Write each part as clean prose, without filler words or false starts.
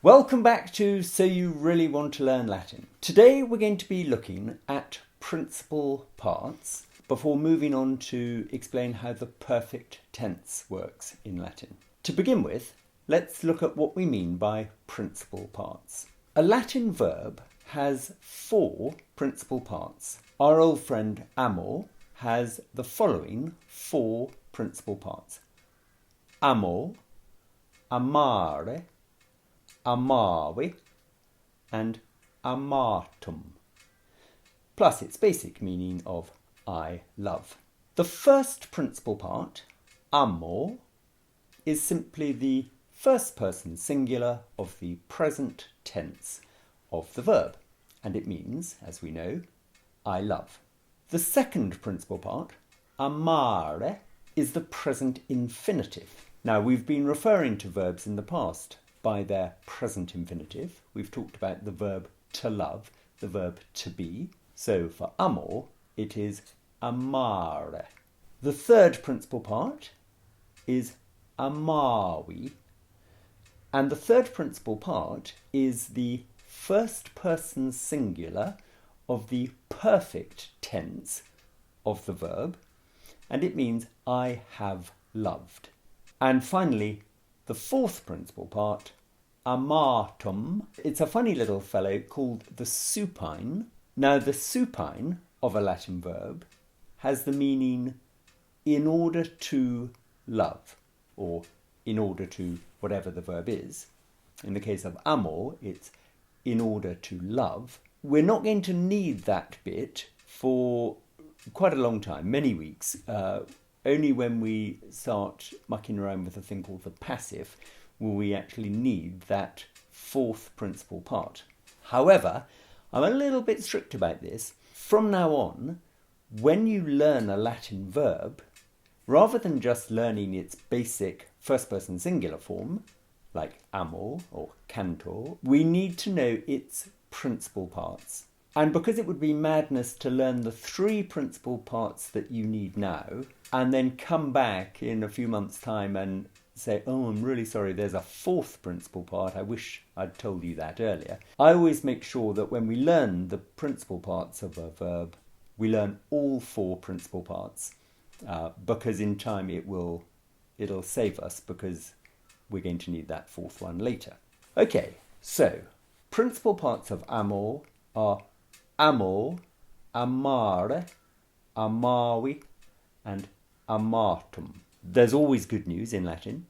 Welcome back to So You Really Want to Learn Latin. Today we're going to be looking at principal parts before moving on to explain how the perfect tense works in Latin. To begin with, let's look at what we mean by principal parts. A Latin verb has 4 principal parts. Our old friend amor has the following 4 principal parts: amor, amare, amavi, and amatum, plus its basic meaning of I love. The first principal part, amor, is simply the first person singular of the present tense of the verb, and it means, as we know, I love. The second principal part, amare, is the present infinitive. Now, we've been referring to verbs in the past by their present infinitive. We've talked about the verb to love, the verb to be. So for amor, it is amare. The third principal part is amavi, and the third principal part is the first person singular of the perfect tense of the verb, and it means I have loved. And finally, the fourth principal part, amatum, it's a funny little fellow called the supine. Now, the supine of a Latin verb has the meaning in order to love, or in order to whatever the verb is. In the case of amor, it's in order to love. We're not going to need that bit for quite a long time, many weeks. Only when we start mucking around with a thing called the passive will we actually need that fourth principal part. However, I'm a little bit strict about this. From now on, when you learn a Latin verb, rather than just learning its basic first-person singular form, like amor or cantor, we need to know its principal parts. And because it would be madness to learn the 3 principal parts that you need now, and then come back in a few months' time and say, oh, I'm really sorry, there's a 4th principal part, I wish I'd told you that earlier. I always make sure that when we learn the principal parts of a verb, we learn all 4 principal parts, because in time it'll save us, because we're going to need that 4th one later. Okay, so principal parts of amor are amor, amare, amavi, and amatum. There's always good news in Latin.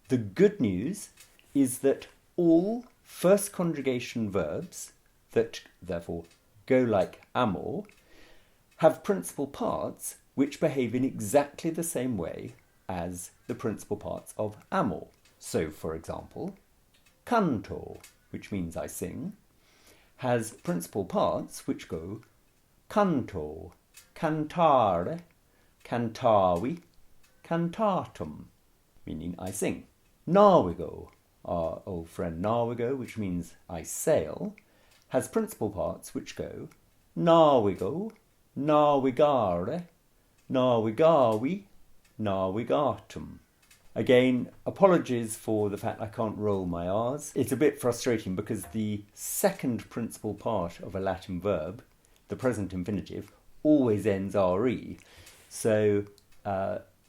The good news is that all first conjugation verbs that therefore go like amor have principal parts which behave in exactly the same way as the principal parts of amor. So, for example, canto, which means I sing, has principal parts which go canto, cantare, cantavi, cantatum, meaning I sing. Navigo, our old friend navigo, which means I sail, has principal parts which go navigo, navigare, navigavi, navigatum. Again, apologies for the fact I can't roll my R's. It's a bit frustrating because the second principal part of a Latin verb, the present infinitive, always ends RE. So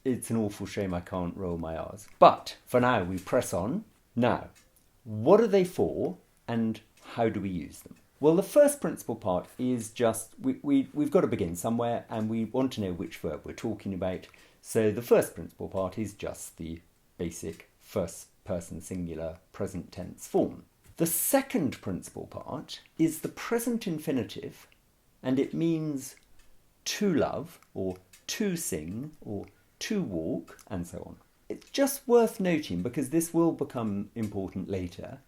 it's an awful shame I can't roll my R's. But for now, we press on. Now, what are they for and how do we use them? Well, the first principal part is just, we've got to begin somewhere and we want to know which verb we're talking about. So the first principal part is just the basic first person singular present tense form. The second principal part is the present infinitive, and it means to love or to sing or to walk and so on. It's just worth noting, because this will become important later,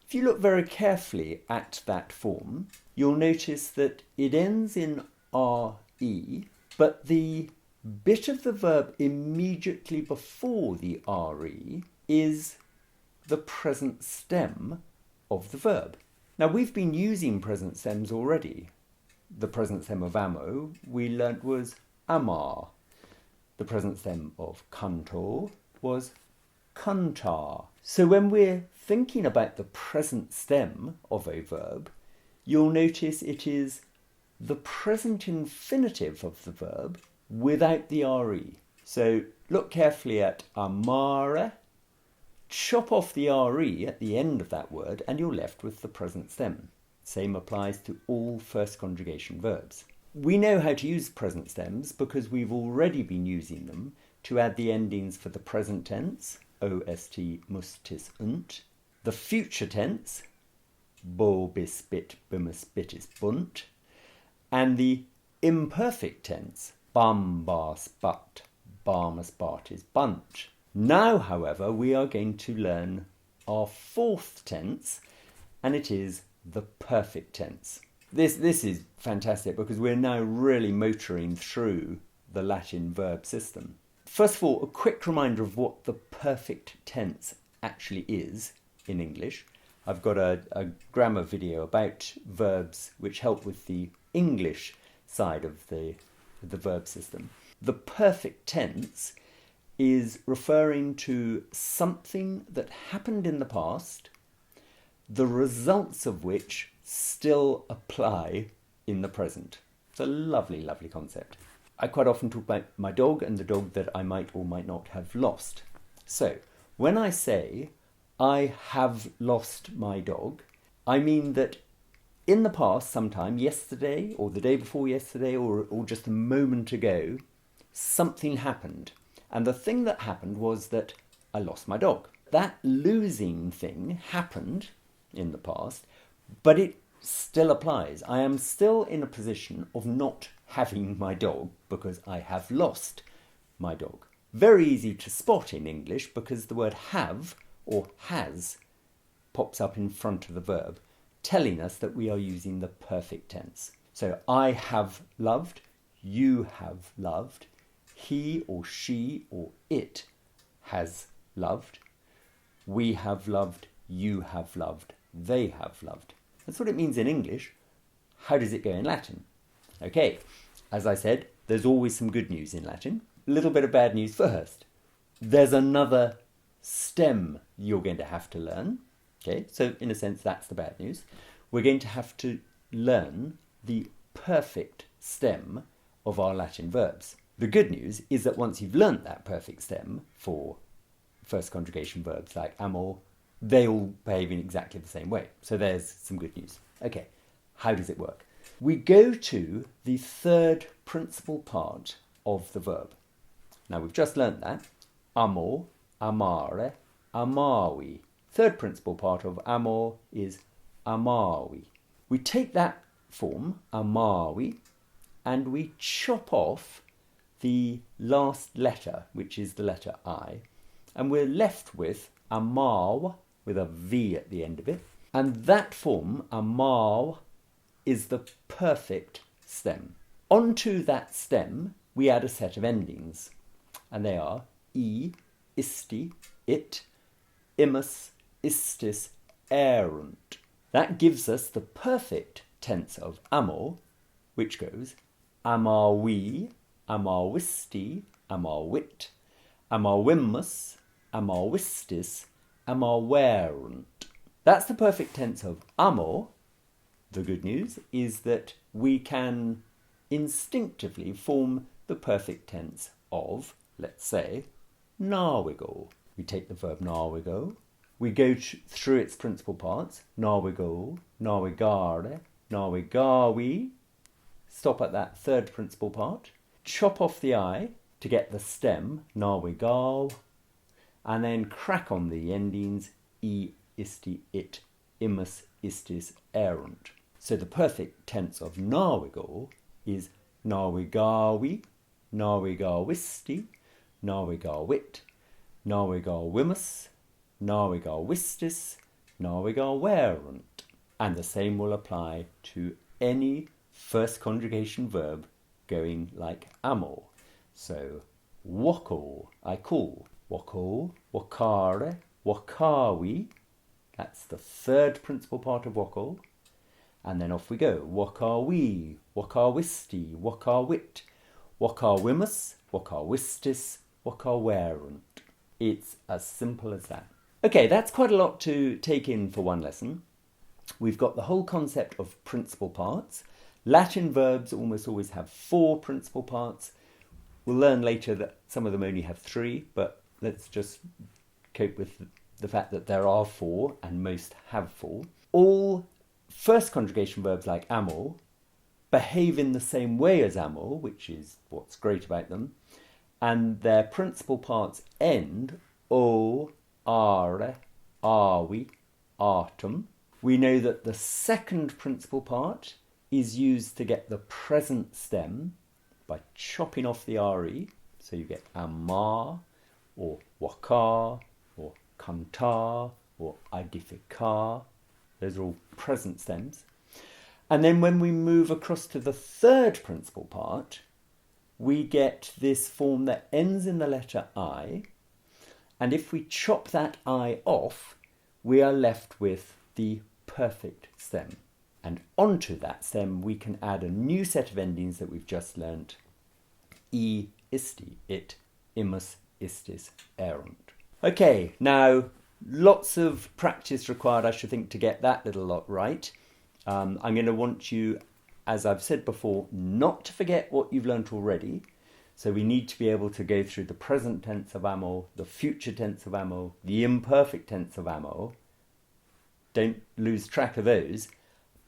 if you look very carefully at that form, you'll notice that it ends in RE, but the bit of the verb immediately before the RE is the present stem of the verb. Now, we've been using present stems already. The present stem of amo we learnt was amar. The present stem of cantor was cantar. So when we're thinking about the present stem of a verb, you'll notice it is the present infinitive of the verb without the re. So look carefully at amare, chop off the re at the end of that word and you're left with the present stem. Same applies to all first conjugation verbs. We know how to use present stems because we've already been using them to add the endings for the present tense, ost, mustis, unt, the future tense, bo, bis, bit, bimus, bitis, bunt, and the imperfect tense, bam, bas, but, barmus, bartis, bunt. Now, however, we are going to learn our fourth tense, and it is the perfect tense. This is fantastic because we're now really motoring through the Latin verb system. First of all, a quick reminder of what the perfect tense actually is in English. I've got a grammar video about verbs which help with the English side of the verb system. The perfect tense is referring to something that happened in the past, the results of which still apply in the present. It's a lovely, lovely concept. I quite often talk about my dog and the dog that I might or might not have lost. So, when I say, I have lost my dog, I mean that in the past, sometime yesterday or the day before yesterday or just a moment ago, something happened. And the thing that happened was that I lost my dog. That losing thing happened in the past, but it still applies. I am still in a position of not having my dog because I have lost my dog. Very easy to spot in English because the word have or has pops up in front of the verb, telling us that we are using the perfect tense. So I have loved, you have loved, he or she or it has loved, we have loved, you have loved, they have loved. That's what it means in English. How does it go in Latin? Okay, as I said, there's always some good news in Latin. A little bit of bad news first. There's another stem you're going to have to learn. Okay, so in a sense, that's the bad news. We're going to have to learn the perfect stem of our Latin verbs. The good news is that once you've learnt that perfect stem for first conjugation verbs like amor, they all behave in exactly the same way. So there's some good news. Okay, how does it work? We go to the third principal part of the verb. Now we've just learnt that. Amor, amare, amavi. Third principal part of amor is amavi. We take that form, amavi, and we chop off the last letter, which is the letter I, and we're left with amar, with a V at the end of it. And that form, amar, is the perfect stem. Onto that stem, we add a set of endings. And they are I, isti, it, imus, istis, erunt. That gives us the perfect tense of amor, which goes amarvi, amarvisti, amarvit, amarvimus, amarvistis, amarverunt. That's the perfect tense of amor. The good news is that we can instinctively form the perfect tense of, let's say, navigo. We take the verb navigo, we go through its principal parts, navigo, navigare, navigavi, stop at that third principal part, chop off the I to get the stem, navigal, and then crack on the endings, I, isti, it, imus, istis, erunt. So the perfect tense of navigo is navigavi, navigavisti, navigavit, navigavimus, navigavistis, navigaverunt. And the same will apply to any first conjugation verb going like amor. So wako, I call, wako, wakare, wakawi. That's the third principal part of wako. And then off we go. Wakawi, wakawisti, wakawit, wakawimus, wakawistis, wakawerunt. It's as simple as that. Okay, that's quite a lot to take in for one lesson. We've got the whole concept of principal parts. Latin verbs almost always have 4 principal parts. We'll learn later that some of them only have 3, but let's just cope with the fact that there are 4 and most have 4. All first conjugation verbs like amor behave in the same way as amor, which is what's great about them, and their principal parts end o, are, arvi, artum. We know that the second principal part is used to get the present stem by chopping off the re, so you get amar, or wakar, or cantar, or edificar. Those are all present stems. And then when we move across to the third principal part, we get this form that ends in the letter I, and if we chop that I off, we are left with the perfect stem. And onto that stem we can add a new set of endings that we've just learnt. I isti, it, imus, istis, erunt. Okay, now lots of practice required, I should think, to get that little lot right. I'm going to want you, as I've said before, not to forget what you've learnt already. So we need to be able to go through the present tense of amor, the future tense of amor, the imperfect tense of amor. Don't lose track of those,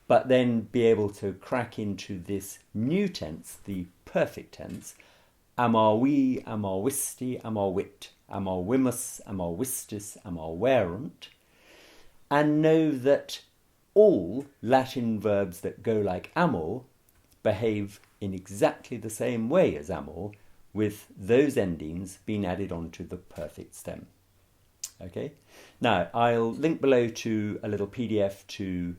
but then be able to crack into this new tense, the perfect tense, amor vi, amor visti, amor vit, amor vimus, amor vistis, amor verunt, and know that all Latin verbs that go like amor behave in exactly the same way as amor, with those endings being added onto the perfect stem. Okay, now I'll link below to a little PDF to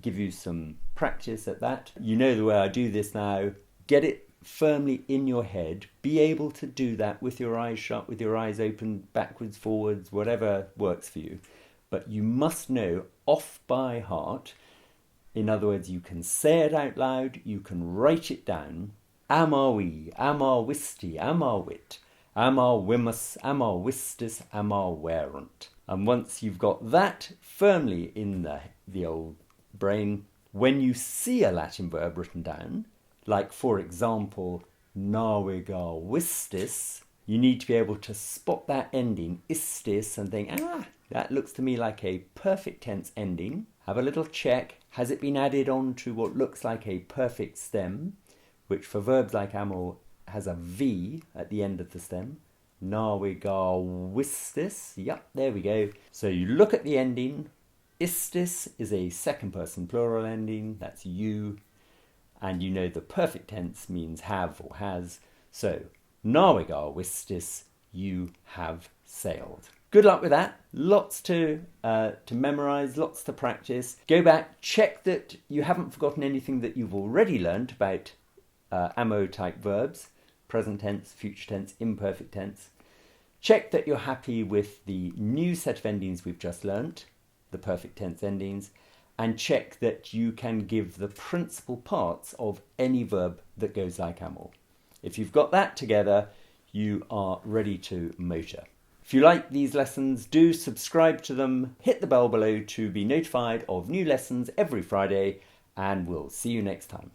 give you some practice at that. You know the way I do this now. Get it firmly in your head. Be able to do that with your eyes shut, with your eyes open, backwards, forwards, whatever works for you. But you must know off by heart. In other words, you can say it out loud, you can write it down. Amor vi, amor visti, amor vit, amor vimus, amor vistis, amor verunt. And once you've got that firmly in the old brain, when you see a Latin verb written down, like for example, navigar vistis, you need to be able to spot that ending, istis, and think, that looks to me like a perfect tense ending. Have a little check. Has it been added on to what looks like a perfect stem, which for verbs like amor has a V at the end of the stem? Navigar vistis. Yep, there we go. So you look at the ending. Istis is a second person plural ending. That's you. And you know the perfect tense means have or has. So, navigar vistis, you have sailed. Good luck with that. Lots to memorise, lots to practice. Go back, check that you haven't forgotten anything that you've already learnt about amor type verbs, present tense, future tense, imperfect tense. Check that you're happy with the new set of endings we've just learnt, the perfect tense endings, and check that you can give the principal parts of any verb that goes like amor. If you've got that together, you are ready to motor. If you like these lessons, do subscribe to them, hit the bell below to be notified of new lessons every Friday, and we'll see you next time.